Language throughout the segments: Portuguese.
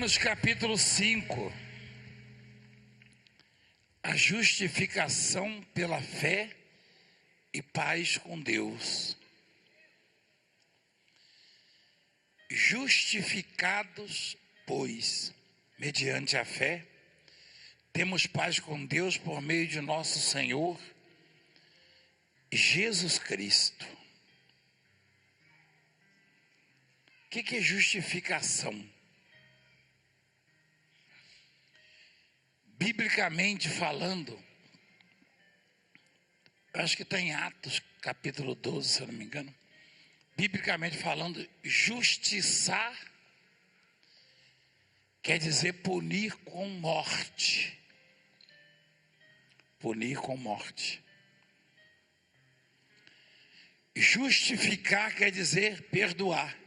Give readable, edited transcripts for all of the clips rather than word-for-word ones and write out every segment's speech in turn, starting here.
Romanos capítulo 5. A justificação pela fé e paz com Deus. Justificados, pois, mediante a fé, temos paz com Deus por meio de nosso Senhor Jesus Cristo. O que é justificação? Biblicamente falando, acho que está em Atos capítulo 12, se eu não me engano. Biblicamente falando, justiçar quer dizer punir com morte. Punir com morte. Justificar quer dizer perdoar,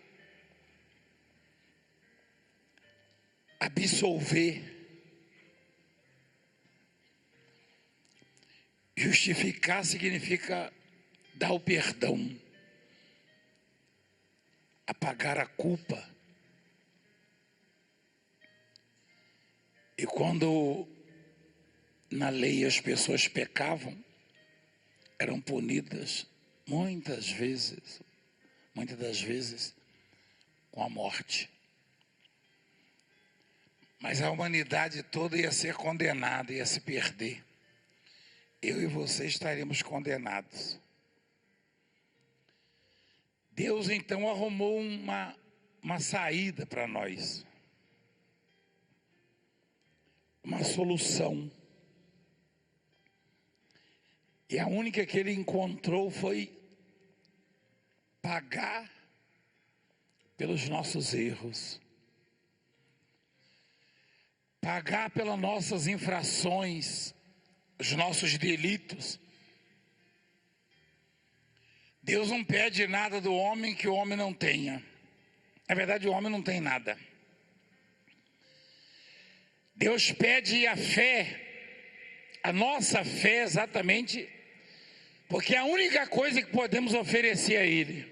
absolver. Justificar significa dar o perdão, apagar a culpa. E quando na lei as pessoas pecavam, eram punidas muitas das vezes com a morte. Mas a humanidade toda ia ser condenada, ia se perder. Eu e você estaremos condenados. Deus então arrumou uma saída para nós. Uma solução. E a única que ele encontrou foi pagar pelos nossos erros. Pagar pelas nossas infrações, os nossos delitos. Deus não pede nada do homem que o homem não tenha. Na verdade, o homem não tem nada. Deus pede a fé, a nossa fé exatamente, porque é a única coisa que podemos oferecer a Ele.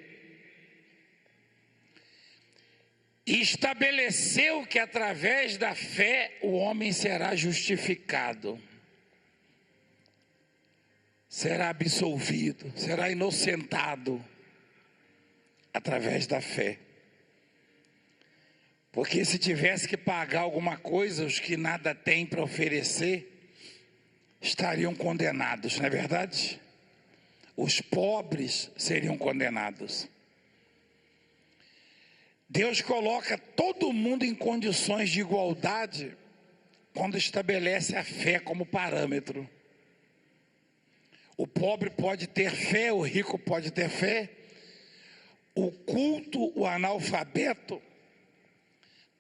E estabeleceu que através da fé o homem será justificado. Será absolvido, será inocentado através da fé. Porque se tivesse que pagar alguma coisa, os que nada têm para oferecer, estariam condenados, não é verdade? Os pobres seriam condenados. Deus coloca todo mundo em condições de igualdade quando estabelece a fé como parâmetro. O pobre pode ter fé, o rico pode ter fé, o culto, o analfabeto,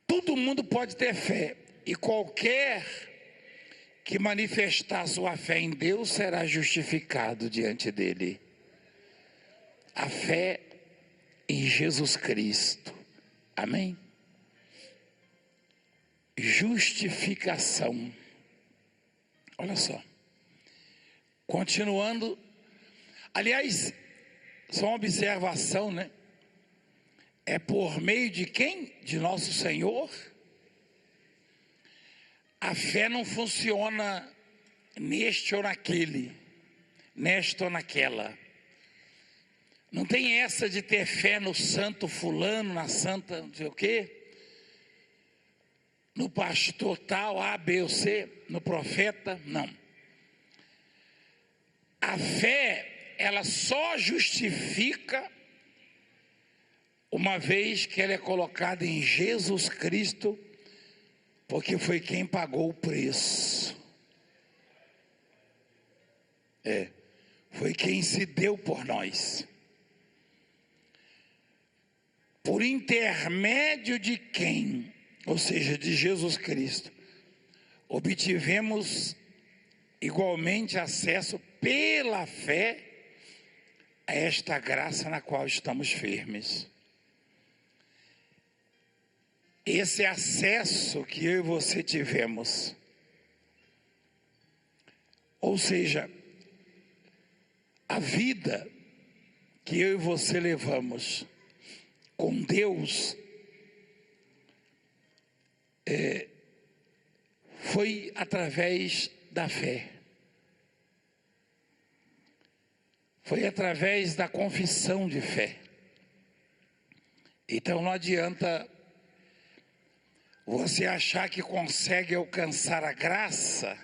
todo mundo pode ter fé. E qualquer que manifestar sua fé em Deus será justificado diante dele. A fé em Jesus Cristo. Amém? Justificação. Olha só. Continuando, aliás, só uma observação, né? É por meio de quem? De nosso Senhor. A fé não funciona neste ou naquele, nesta ou naquela. Não tem essa de ter fé no santo fulano, na santa não sei o quê, no pastor tal, A, B ou C, no profeta, não. A fé, ela só justifica uma vez que ela é colocada em Jesus Cristo, porque foi quem pagou o preço. Foi quem se deu por nós. Por intermédio de quem, ou seja, de Jesus Cristo, obtivemos igualmente acesso pela fé a esta graça na qual estamos firmes. Esse acesso que eu e você tivemos, ou seja, a vida que eu e você levamos com Deus foi através da fé. Foi através da confissão de fé. Então não adianta você achar que consegue alcançar a graça,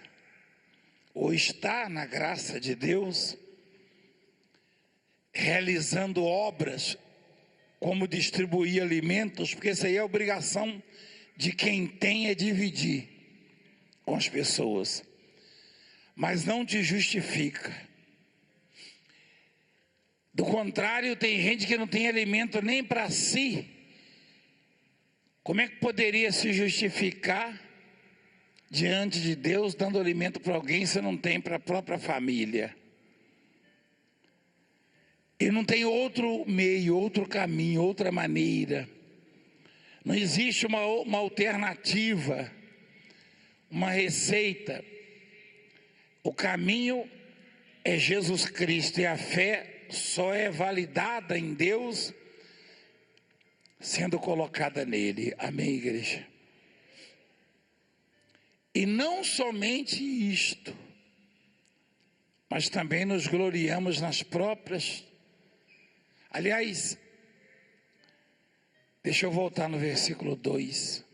ou estar na graça de Deus, realizando obras como distribuir alimentos, porque isso aí é obrigação de quem tem, é dividir com as pessoas, mas não te justifica. Do contrário, tem gente que não tem alimento nem para si. Como é que poderia se justificar diante de Deus dando alimento para alguém se não tem para a própria família? E não tem outro meio, outro caminho, outra maneira. Não existe uma alternativa, uma receita. O caminho é Jesus Cristo, e a fé só é validada em Deus sendo colocada nele. Amém, igreja? E não somente isto, mas também nos gloriamos nas próprias. Aliás, deixa eu voltar no versículo 2.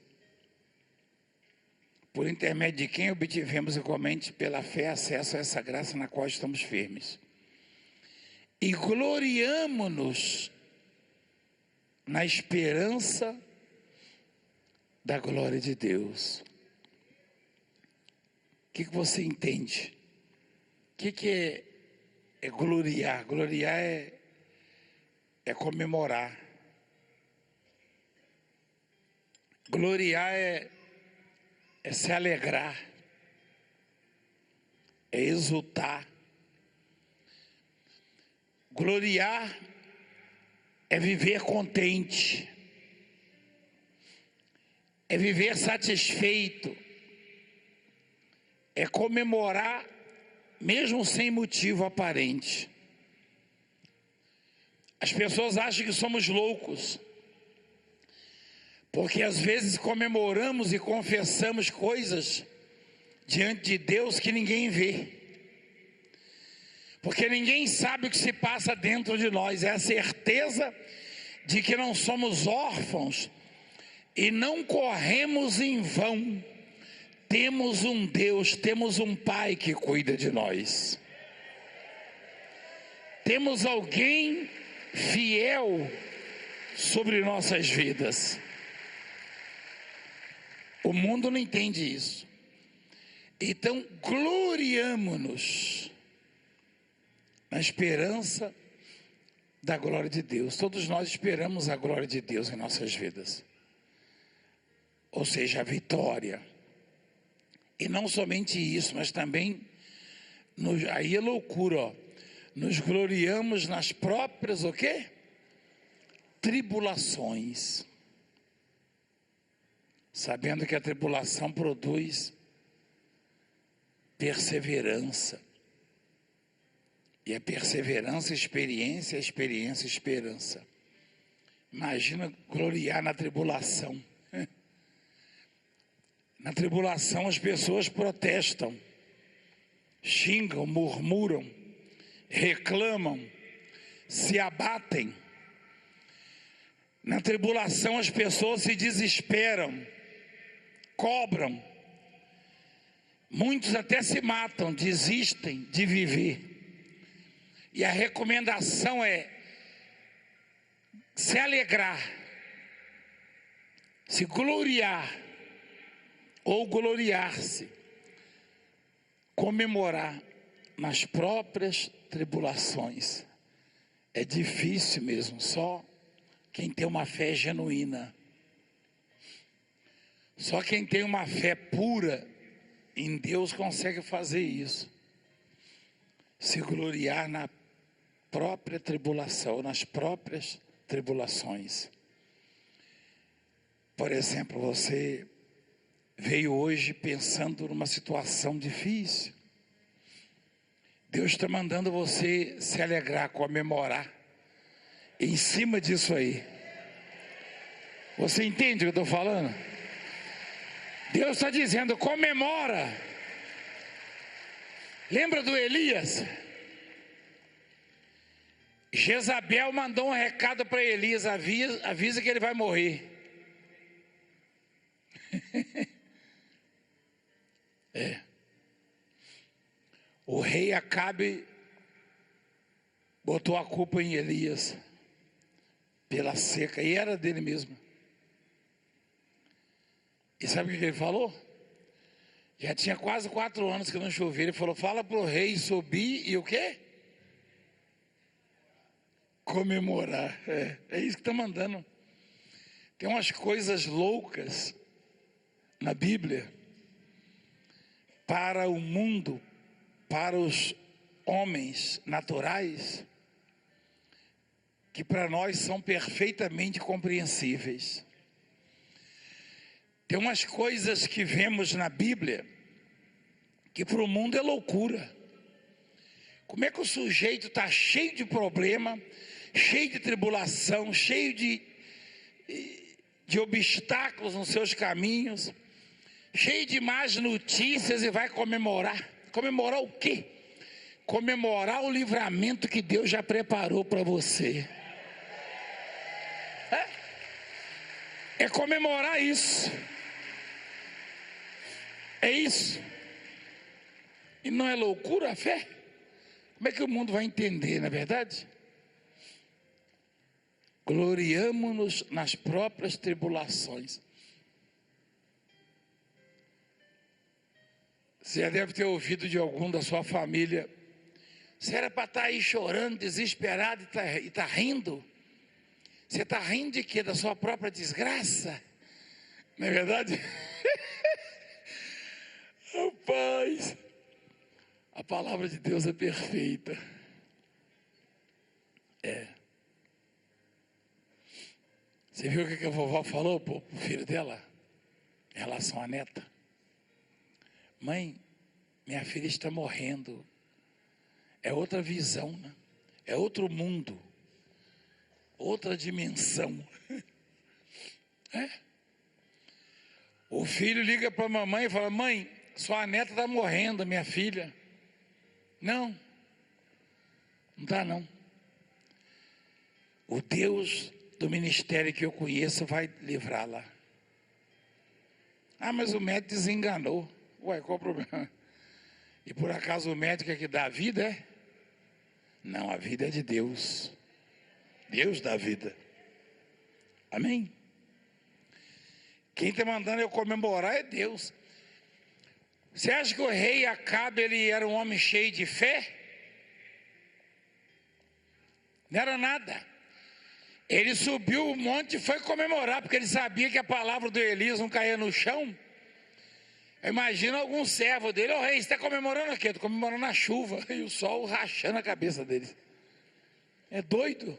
Por intermédio de quem obtivemos igualmente pela fé acesso a essa graça na qual estamos firmes. E gloriamo-nos na esperança da glória de Deus. O que você entende? O que é gloriar? Gloriar é comemorar. Gloriar é se alegrar, é exultar. Gloriar é viver contente, é viver satisfeito, é comemorar mesmo sem motivo aparente. As pessoas acham que somos loucos, porque às vezes comemoramos e confessamos coisas diante de Deus que ninguém vê. Porque ninguém sabe o que se passa dentro de nós. É a certeza de que não somos órfãos e não corremos em vão. Temos um Deus, temos um Pai que cuida de nós. Temos alguém fiel sobre nossas vidas. O mundo não entende isso. Então, gloriamo-nos na esperança da glória de Deus. Todos nós esperamos a glória de Deus em nossas vidas. Ou seja, a vitória. E não somente isso, mas também, aí é loucura, ó. Nos gloriamos nas próprias, o quê? Tribulações. Sabendo que a tribulação produz perseverança. E a perseverança, experiência, experiência, esperança. Imagina gloriar na tribulação. Na tribulação as pessoas protestam, xingam, murmuram, reclamam, se abatem. Na tribulação as pessoas se desesperam, cobram. Muitos até se matam, desistem de viver. E a recomendação é se alegrar, se gloriar ou gloriar-se, comemorar nas próprias tribulações. É difícil mesmo, só quem tem uma fé genuína, só quem tem uma fé pura em Deus consegue fazer isso. Se gloriar na própria tribulação, nas próprias tribulações. Por exemplo, você veio hoje pensando numa situação difícil. Deus está mandando você se alegrar, comemorar em cima disso aí. Você entende o que eu estou falando? Deus está dizendo: comemora. Lembra do Elias? Jezabel mandou um recado para Elias: avisa que ele vai morrer. O rei Acabe botou a culpa em Elias pela seca, e era dele mesmo. E sabe o que ele falou? Já tinha quase 4 anos que não chovia. Ele falou: fala para o rei subir e o quê? Comemorar. É isso que está mandando. Tem umas coisas loucas na Bíblia para o mundo, para os homens naturais, que para nós são perfeitamente compreensíveis. Tem umas coisas que vemos na Bíblia que para o mundo é loucura. Como é que o sujeito está cheio de problema, cheio de tribulação, cheio de obstáculos nos seus caminhos, cheio de más notícias, e vai comemorar? Comemorar o quê? Comemorar o livramento que Deus já preparou para você. É comemorar isso. É isso. E não é loucura a fé? Como é que o mundo vai entender, na verdade? Gloriamo-nos nas próprias tribulações. Você já deve ter ouvido de algum da sua família: você era para estar aí chorando, desesperado, e está rindo. Você está rindo de quê? Da sua própria desgraça? Não é verdade? Rapaz, a palavra de Deus é perfeita. Você viu o que a vovó falou pro filho dela em relação à neta? Mãe, minha filha está morrendo. É outra visão, né? É outro mundo, outra dimensão. O filho liga para a mamãe e fala: mãe, sua neta está morrendo, minha filha. Não está não. O Deus do ministério que eu conheço vai livrá-la. Ah, mas o médico desenganou. Ué, qual o problema? E por acaso o médico é que dá a vida, é? Não, a vida é de Deus. Deus dá a vida. Amém? Quem está mandando eu comemorar é Deus. Você acha que o rei Acabe, ele era um homem cheio de fé? Não era nada. Ele subiu o monte e foi comemorar, porque ele sabia que a palavra do Elias não caía no chão. Imagina algum servo dele: ô rei, você está comemorando o quê? Estou comemorando a chuva. E o sol rachando a cabeça dele. É doido.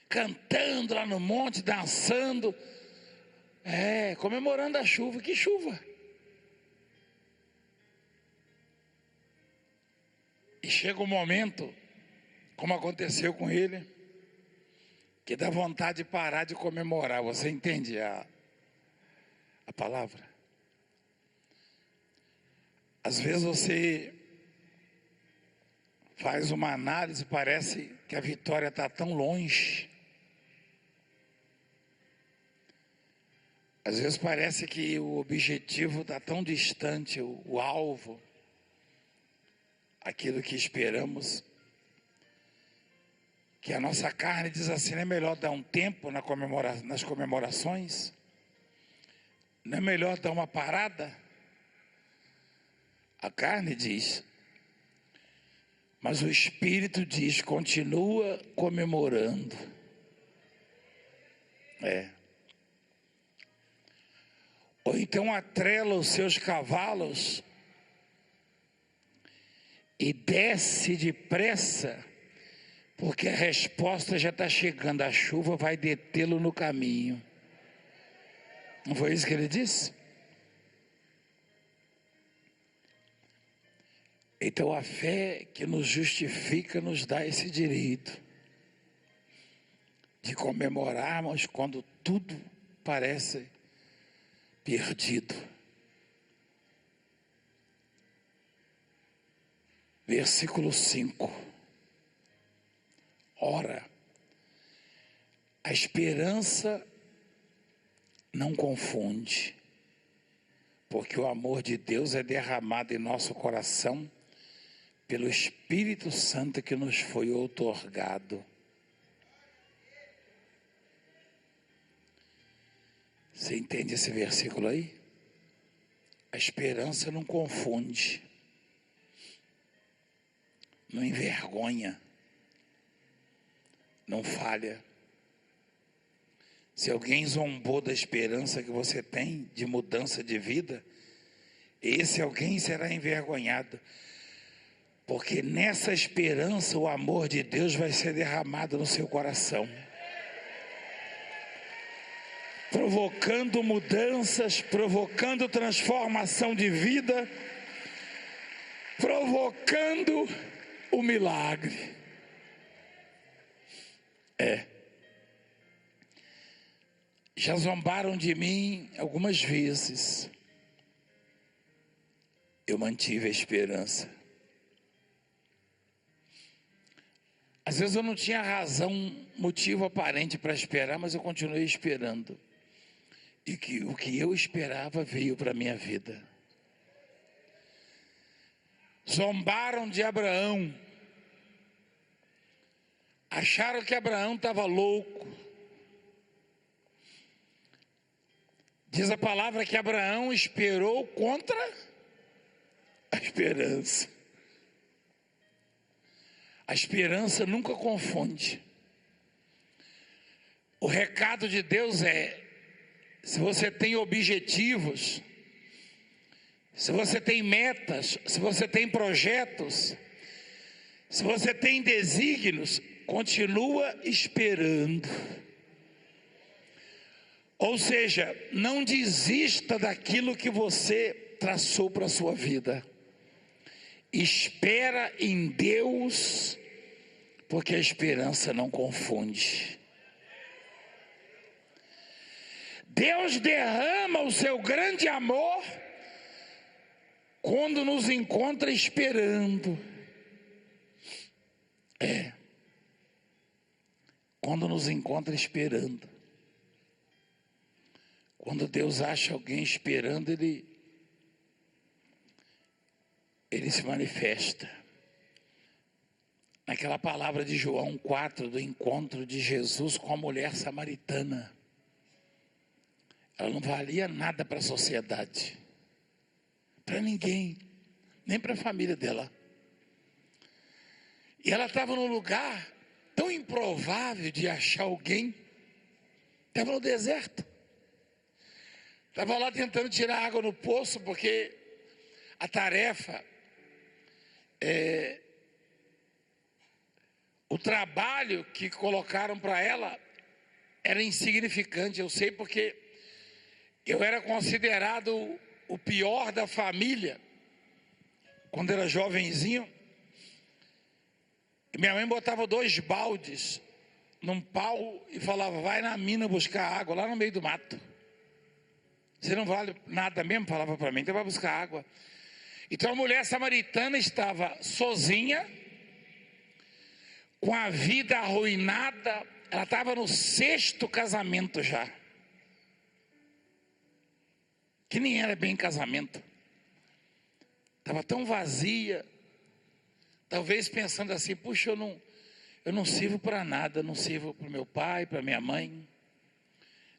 Cantando lá no monte, dançando. Comemorando a chuva. Que chuva? E chega um momento, como aconteceu com ele, que dá vontade de parar de comemorar. Você entende a palavra? Às vezes você faz uma análise, parece que a vitória está tão longe. Às vezes parece que o objetivo está tão distante, o alvo, aquilo que esperamos, que a nossa carne diz assim: não é melhor dar um tempo nas comemorações? Não é melhor dar uma parada? A carne diz, mas o Espírito diz: continua comemorando. Ou então atrela os seus cavalos e desce depressa, porque a resposta já está chegando, a chuva vai detê-lo no caminho. Não foi isso que ele disse? Então a fé que nos justifica nos dá esse direito de comemorarmos quando tudo parece perdido. Versículo 5. Ora, a esperança não confunde, porque o amor de Deus é derramado em nosso coração pelo Espírito Santo que nos foi outorgado. Você entende esse versículo aí? A esperança não confunde, não envergonha, não falha. Se alguém zombou da esperança que você tem de mudança de vida, esse alguém será envergonhado, porque nessa esperança o amor de Deus vai ser derramado no seu coração, provocando mudanças, provocando transformação de vida, provocando o milagre. Já zombaram de mim algumas vezes. Eu mantive a esperança. Às vezes eu não tinha razão, motivo aparente para esperar, mas eu continuei esperando. E o que eu esperava veio para a minha vida. Zombaram de Abraão. Acharam que Abraão estava louco. Diz a palavra que Abraão esperou contra a esperança. A esperança nunca confunde. O recado de Deus é: se você tem objetivos, se você tem metas, se você tem projetos, se você tem desígnios, continua esperando. Ou seja, não desista daquilo que você traçou para a sua vida. Espera em Deus, porque a esperança não confunde. Deus derrama o seu grande amor quando nos encontra esperando. Quando nos encontra esperando. Quando Deus acha alguém esperando, Ele se manifesta. Naquela palavra de João 4, do encontro de Jesus com a mulher samaritana. Ela não valia nada para a sociedade, para ninguém, nem para a família dela. E ela estava num lugar tão improvável de achar alguém. Estava no deserto. Estava lá tentando tirar água no poço, porque a tarefa, o trabalho que colocaram para ela era insignificante. Eu sei porque eu era considerado o pior da família quando era jovenzinho. E minha mãe botava 2 baldes num pau e falava: vai na mina buscar água lá no meio do mato. Você não vale nada mesmo, falava para mim, então vai buscar água. Então a mulher samaritana estava sozinha, com a vida arruinada. Ela estava no 6º casamento já, que nem era bem casamento. Estava tão vazia, talvez pensando assim: puxa, eu não sirvo para nada, não sirvo para meu pai, para minha mãe.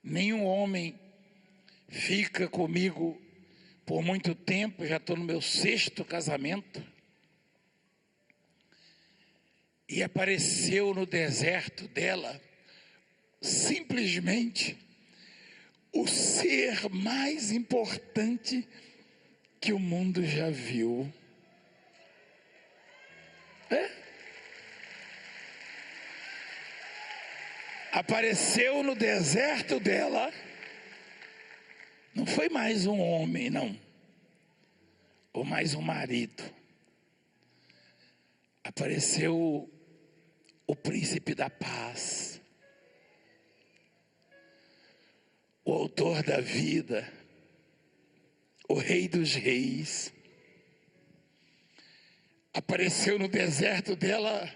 Nenhum homem fica comigo por muito tempo, já estou no meu 6º casamento. E apareceu no deserto dela, simplesmente, o ser mais importante que o mundo já viu. Apareceu no deserto dela. Não foi mais um homem, não. Ou mais um marido. Apareceu o príncipe da paz. O autor da vida. o Rei dos Reis. Apareceu no deserto dela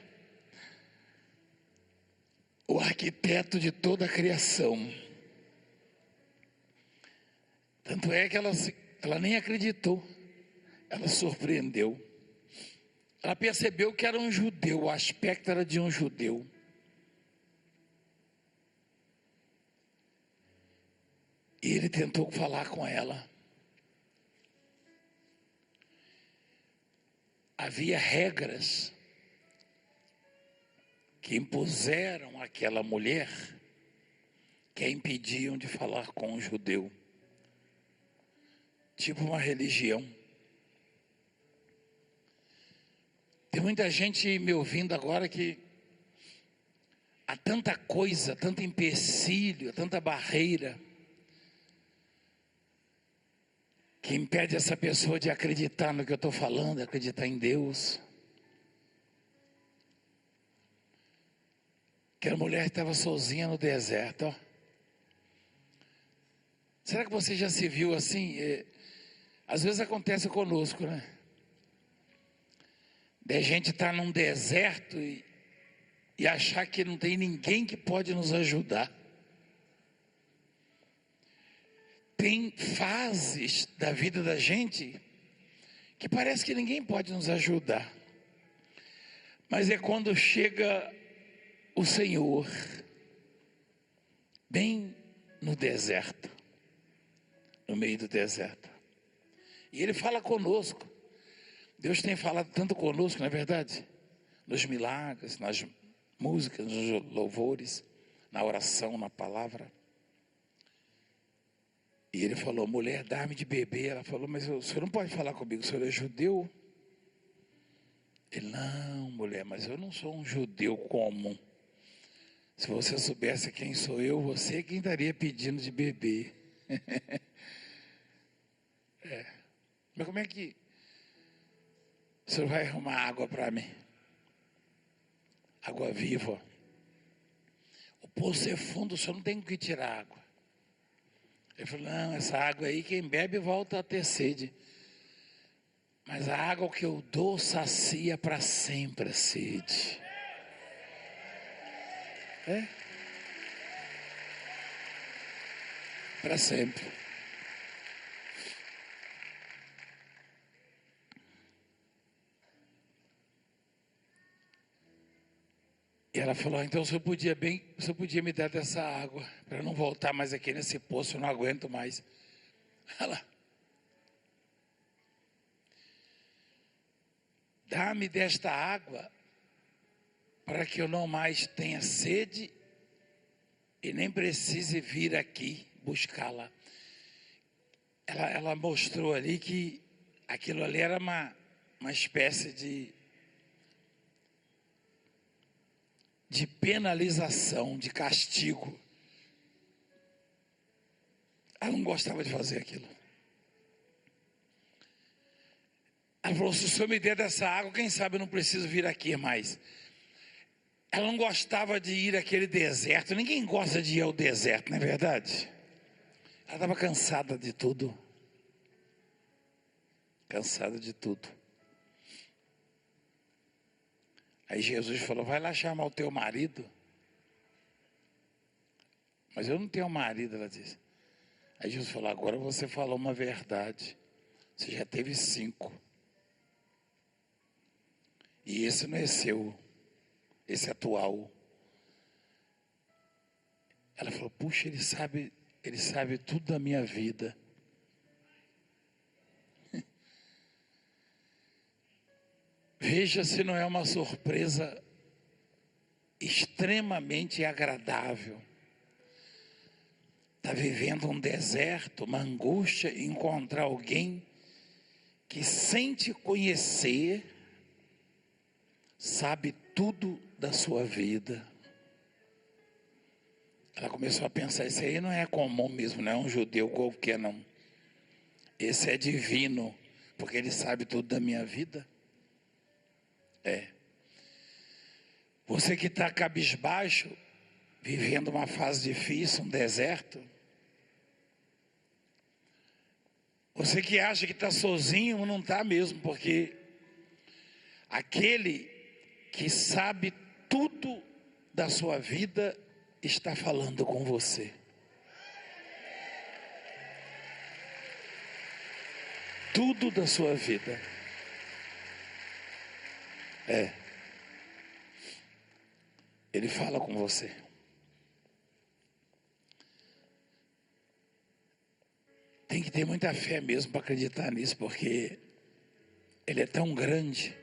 o arquiteto de toda a criação. Tanto é que ela nem acreditou, ela surpreendeu. Ela percebeu que era um judeu, o aspecto era de um judeu. E ele tentou falar com ela. Havia regras que impuseram àquela mulher que a impediam de falar com um judeu. Tipo uma religião. Tem muita gente me ouvindo agora que há tanta coisa, tanto empecilho, tanta barreira que impede essa pessoa de acreditar no que eu estou falando, acreditar em Deus. Aquela mulher estava sozinha no deserto. Ó. Será que você já se viu assim? Às vezes acontece conosco, né? De a gente estar num deserto e achar que não tem ninguém que pode nos ajudar. Tem fases da vida da gente que parece que ninguém pode nos ajudar. Mas é quando chega o Senhor, bem no deserto, no meio do deserto. E Ele fala conosco. Deus tem falado tanto conosco, não é verdade? Nos milagres, nas músicas, nos louvores, na oração, na palavra. E Ele falou, mulher, dá-me de beber. Ela falou, mas o senhor não pode falar comigo, o senhor é judeu? Ele, não, mulher, mas eu não sou um judeu comum. Se você soubesse quem sou eu, você é quem estaria pedindo de beber. Mas como é que o senhor vai arrumar água para mim? Água viva. O poço é fundo, o senhor não tem que tirar água. Ele falou, não, essa água aí, quem bebe volta a ter sede. Mas a água que eu dou sacia para sempre a sede. Para sempre. E ela falou, então o senhor podia me dar dessa água, para eu não voltar mais aqui nesse poço, eu não aguento mais. Ela, dá-me desta água, para que eu não mais tenha sede e nem precise vir aqui buscá-la. Ela mostrou ali que aquilo ali era uma espécie de penalização, de castigo. Ela não gostava de fazer aquilo. Ela falou, se o senhor me der dessa água, quem sabe eu não preciso vir aqui mais. Ela não gostava de ir àquele deserto. Ninguém gosta de ir ao deserto, não é verdade? Ela estava cansada de tudo. Cansada de tudo. Aí Jesus falou, vai lá chamar o teu marido. Mas eu não tenho marido, ela disse. Aí Jesus falou, agora você falou uma verdade. Você já teve 5. E esse não é seu. Esse é atual. Ela falou, puxa, ele sabe tudo da minha vida. Veja se não é uma surpresa extremamente agradável. Está vivendo um deserto, uma angústia, e encontrar alguém que, sem te conhecer, sabe tudo da sua vida. Ela começou a pensar, esse aí não é comum mesmo, não é um judeu qualquer não. Esse é divino, porque ele sabe tudo da minha vida. Você que está cabisbaixo, vivendo uma fase difícil, um deserto, Você que acha que está sozinho, não está mesmo, porque aquele que sabe tudo da sua vida está falando com você. Tudo da sua vida. Ele fala com você. Tem que ter muita fé mesmo para acreditar nisso, porque Ele é tão grande,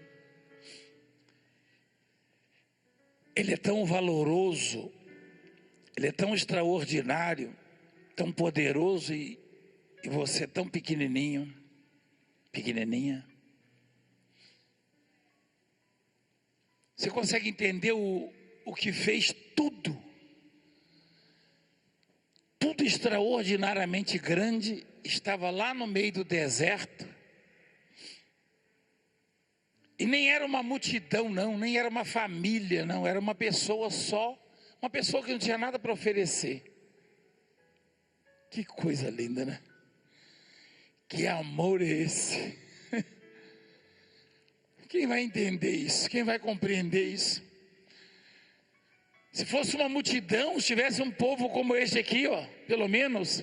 Ele é tão valoroso, Ele é tão extraordinário, tão poderoso e você é tão pequenininho, pequenininha. Você consegue entender o que fez tudo extraordinariamente grande, estava lá no meio do deserto, e nem era uma multidão não, nem era uma família não, era uma pessoa só, uma pessoa que não tinha nada para oferecer. Que coisa linda, né? Que amor é esse? Quem vai entender isso? Quem vai compreender isso? Se fosse uma multidão, se tivesse um povo como esse aqui, ó, pelo menos.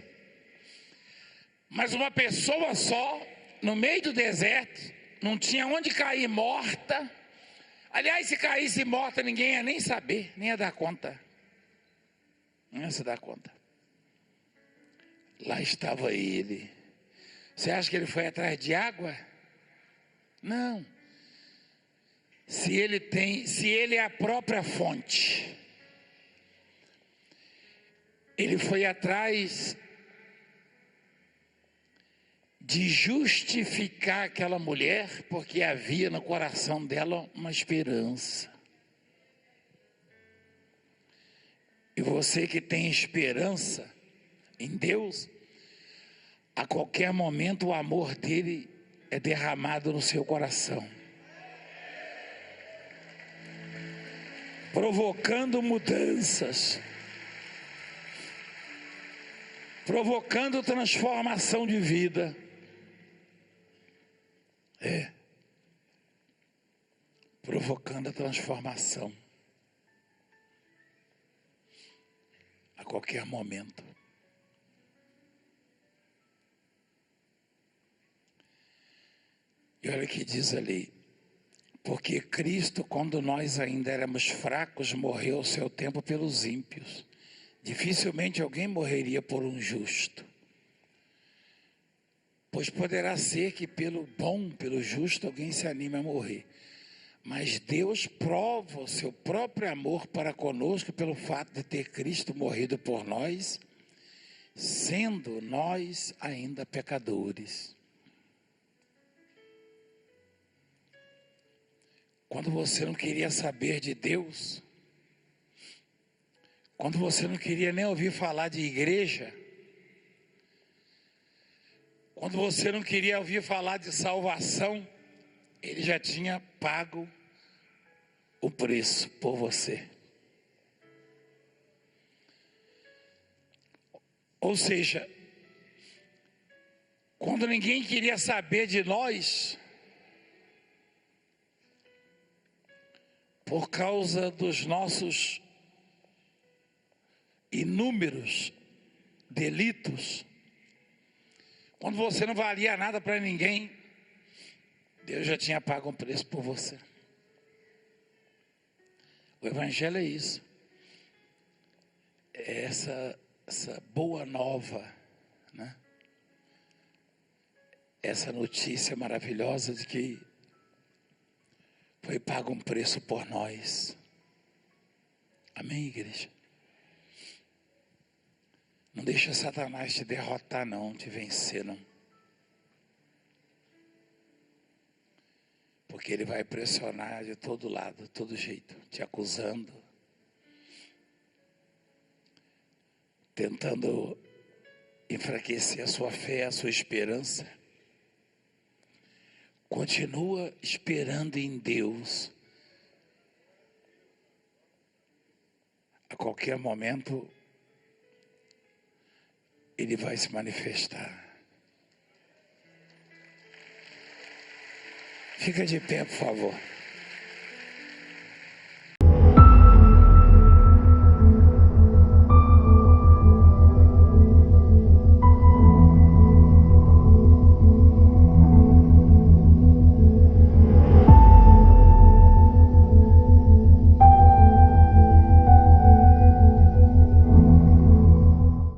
Mas uma pessoa só, no meio do deserto, não tinha onde cair morta. Aliás, se caísse morta, ninguém ia nem saber, nem ia dar conta. Não ia se dar conta. Lá estava ele. Você acha que ele foi atrás de água? Não. Se ele é a própria fonte, ele foi atrás de justificar aquela mulher, porque havia no coração dela uma esperança. E você que tem esperança em Deus, a qualquer momento o amor dele é derramado no seu coração, provocando mudanças, provocando transformação de vida. Provocando a transformação a qualquer momento. E olha o que diz ali: porque Cristo, quando nós ainda éramos fracos, morreu ao seu tempo pelos ímpios. Dificilmente alguém morreria por um justo, pois poderá ser que pelo bom, pelo justo, alguém se anime a morrer. Mas Deus prova o seu próprio amor para conosco pelo fato de ter Cristo morrido por nós, sendo nós ainda pecadores. Quando você não queria saber de Deus, quando você não queria nem ouvir falar de igreja, quando você não queria ouvir falar de salvação, Ele já tinha pago o preço por você. Ou seja, quando ninguém queria saber de nós, por causa dos nossos inúmeros delitos, quando você não valia nada para ninguém, Deus já tinha pago um preço por você. O Evangelho é isso. É essa boa nova, né? Essa notícia maravilhosa de que foi pago um preço por nós. Amém, igreja? Não deixa Satanás te derrotar não, te vencer não. Porque ele vai pressionar de todo lado, de todo jeito, te acusando, tentando enfraquecer a sua fé, a sua esperança. Continua esperando em Deus. A qualquer momento, Ele vai se manifestar. Fica de pé, por favor.